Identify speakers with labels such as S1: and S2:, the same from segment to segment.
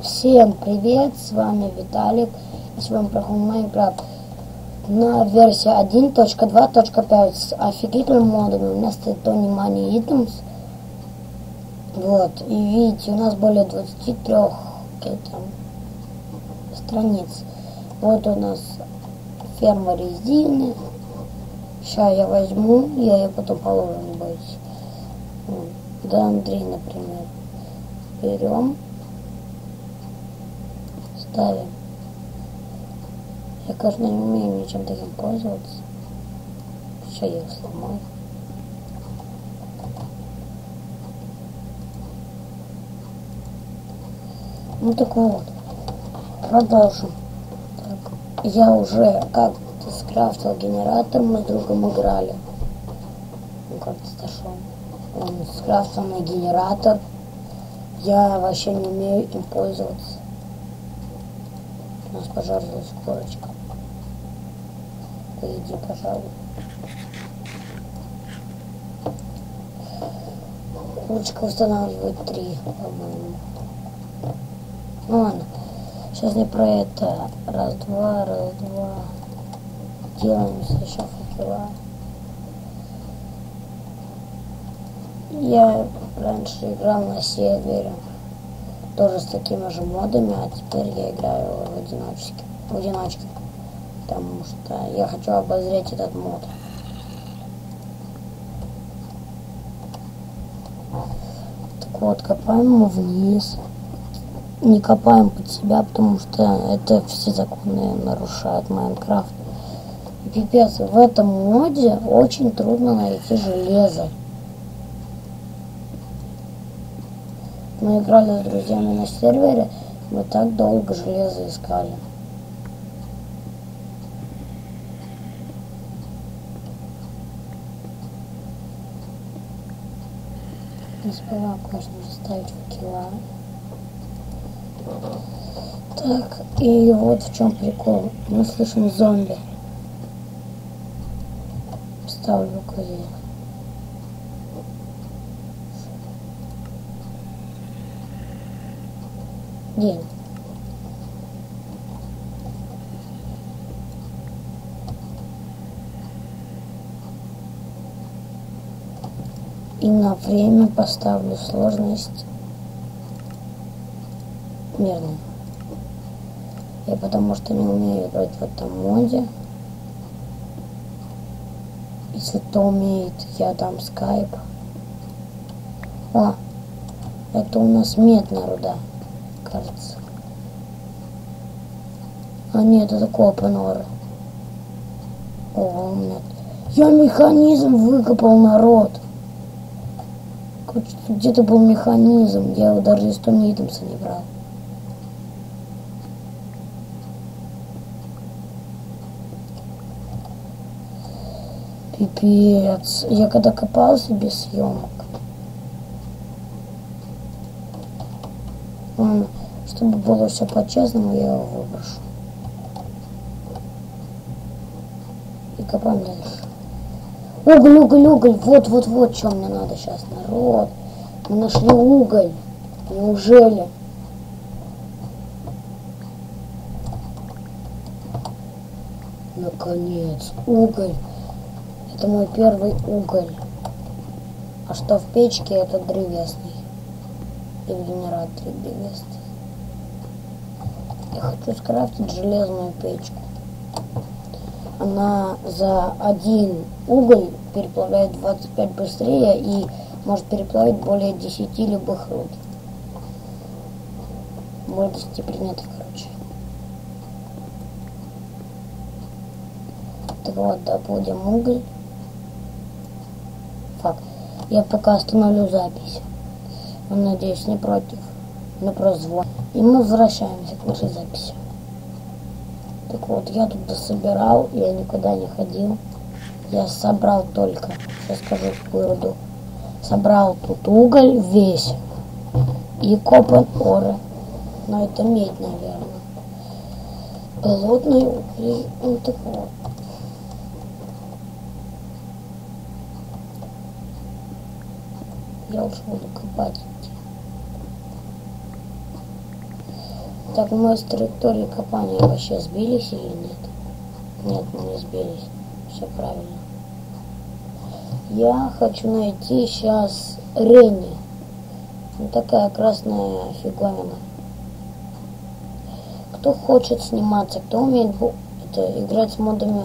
S1: Всем привет, с вами Виталик. И с вами проходим Майнкрафт на версии 1.2.5 с офигительными модами. У нас стоит Tony Money Items. Вот, и видите, у нас более 23 страниц. Вот у нас ферма резины. Сейчас я возьму, я ее потом положу, не бойтесь. Да, Андрей, например. Берем. Ставим. Я, конечно, не умею ничем таким пользоваться. Сейчас я их сломаю. Ну так вот. Продолжим. Так, я уже как-то скрафтил генератор, мы с другом играли. Ну как-то дошел. Он скрафтил на генератор. Я вообще не умею им пользоваться. У нас пожарилась курочка. Поеди, пожалуй. Курочка устанавливает 3, по-моему. Ну ладно. Сейчас не про это. Раз, два. Делаем еще факела. Я раньше играл на сервере. Тоже с такими же модами, а теперь я играю в одиночке. Потому что я хочу обозреть этот мод. Так вот, копаем мы вниз. Не копаем под себя, потому что это все законы нарушает Майнкрафт. И пипец, в этом моде очень трудно найти железо. Мы играли с друзьями на сервере, мы так долго железо искали. Не забываем, конечно же, ставить факела. Так, и вот в чем прикол. Мы слышим зомби. Ставлю-ка я. День. И на время поставлю сложность мирную. Я потому что не умею играть в этом моде. Если кто умеет, я дам скайп. О, это у нас медная руда, кажется. А нет, это копы норы. О, нет. Я механизм выкопал, народ. Где-то был механизм, я его даже из Tony Items не брал. Пипец. Я когда копался без съемок. Ладно, чтобы было все по-честному, я его выброшу. И копаем дальше. Уголь. Вот, что мне надо сейчас, народ. Мы нашли уголь. Неужели? Наконец, уголь. Это мой первый уголь. А что в печке, это древесный. И в генераторе древесный. Я хочу скрафтить железную печку. Она за один уголь переплавляет 25 быстрее и может переплавить более 10 любых руд. Более 10 предметов, короче. Так вот, добудем уголь. Фак. Я пока остановлю запись. Надеюсь, не против. Мы просто звоним. И мы возвращаемся к нашей записи. Так вот, я тут дособирал, я никуда не ходил. Я собрал только, сейчас скажу какую руду. Собрал тут уголь весь. И копан оры. Но это медь, наверное. Болотный уголь. Ну так вот. Я уж буду копать. Так, мы с траектории копания вообще сбились или нет? Нет, мы не сбились. Все правильно. Я хочу найти сейчас Ренни. Вот такая красная фиговина. Кто хочет сниматься, кто умеет играть с модами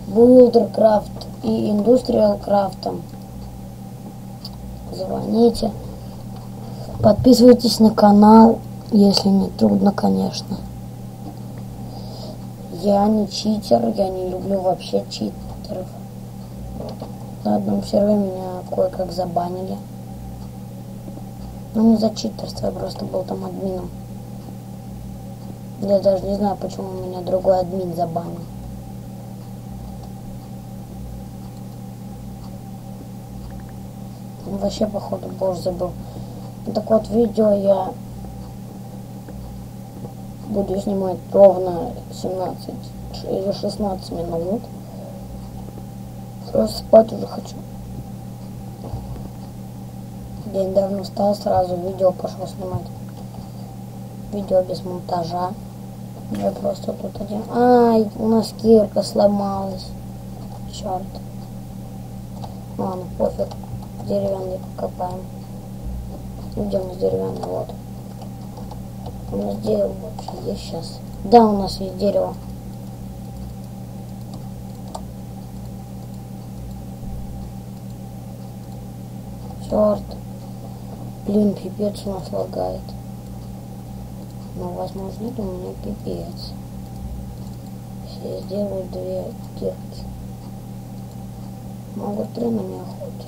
S1: Buildercraft и Industrialcraft, звоните. Подписывайтесь на канал, если не трудно, конечно. Я не читер, я не люблю вообще читеров. На одном сервере меня кое-как забанили. Ну не за читерство, я просто был там админом. Я даже не знаю, почему меня другой админ забанил. Он вообще, походу, боже, забыл. Так вот, видео я буду снимать ровно 17 или 16 минут. Просто спать уже хочу. Я недавно встал, сразу видео пошел снимать. Видео без монтажа. Я просто тут один. Ай, у нас кирка сломалась. Черт. Ладно, пофиг. Деревянный покопаем. Где у нас деревянный? Вот. У нас дерево вообще есть сейчас. Да, у нас есть дерево. Черт. Блин, пипец у нас лагает. Но, возможно, это у меня пипец. Если я сделаю 2 кирки. Могу 3 на неохоте.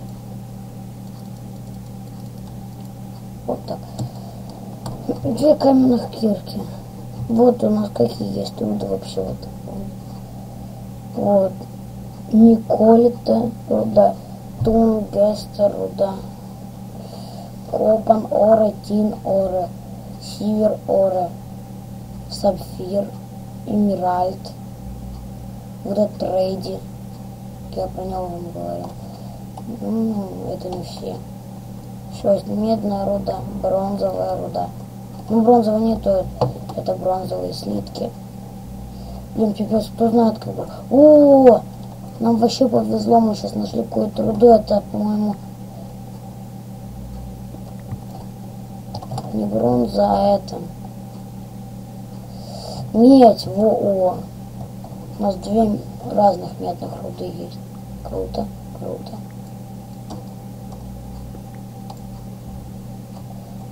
S1: Вот так. 2 каменных кирки. Вот у нас какие есть руда вообще. Вот. Николита руда. Тунгестер руда. Копан оре, тин оре. Сивер оре. Сапфир. Эмеральд. Вот это трейди. Я про него вам говорил. Ну, это не все. Еще есть медная руда, бронзовая руда. Ну, бронзовой нету, это бронзовые слитки. Блин, пипец, кто знает, как бы. О, нам вообще повезло, мы сейчас нашли какую-то руду. Это, по-моему, не бронза, а это медь. Во-о. У нас 2 разных медных руды есть. Круто, круто.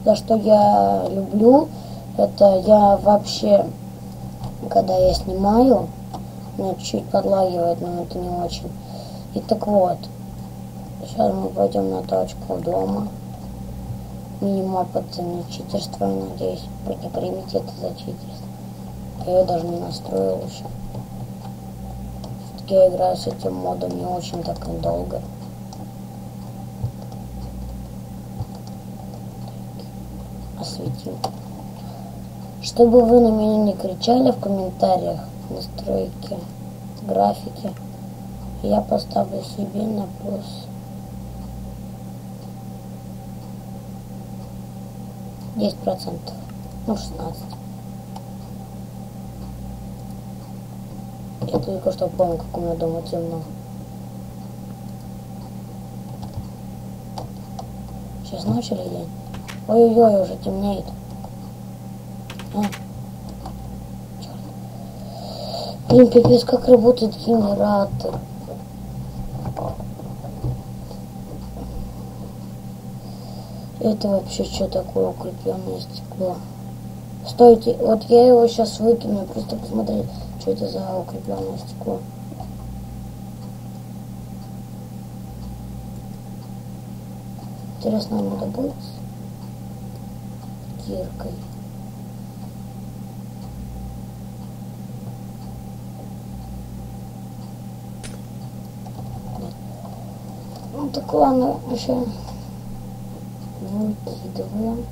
S1: За что я люблю, это я вообще, когда я снимаю, меня чуть-чуть подлагивает, но это не очень. И так вот, сейчас мы пойдем на точку дома. Минимап это не читерство, я надеюсь, вы не примите это за читерство. Я ее даже не настроил еще. Все-таки я играю с этим модом не очень так и долго. Осветим. Чтобы вы на меня не кричали в комментариях, настройки, графики, я поставлю себе на плюс 10%, ну 16%. Я только что помню, как у меня дома темно. Сейчас ночь или день? Ой-ой-ой, уже темнеет. Черт. Блин, пипец, как работает генератор. Это вообще что такое укрепленное стекло? Стойте, вот я его сейчас выкину, просто посмотреть, что это за укрепленное стекло. Интересно, надо будет киркой. Ну так ладно, еще выкидываем.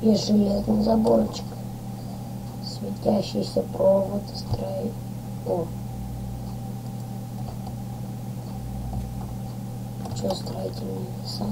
S1: И железный заборчик. Светящийся провод строить. О. Что строительные леса?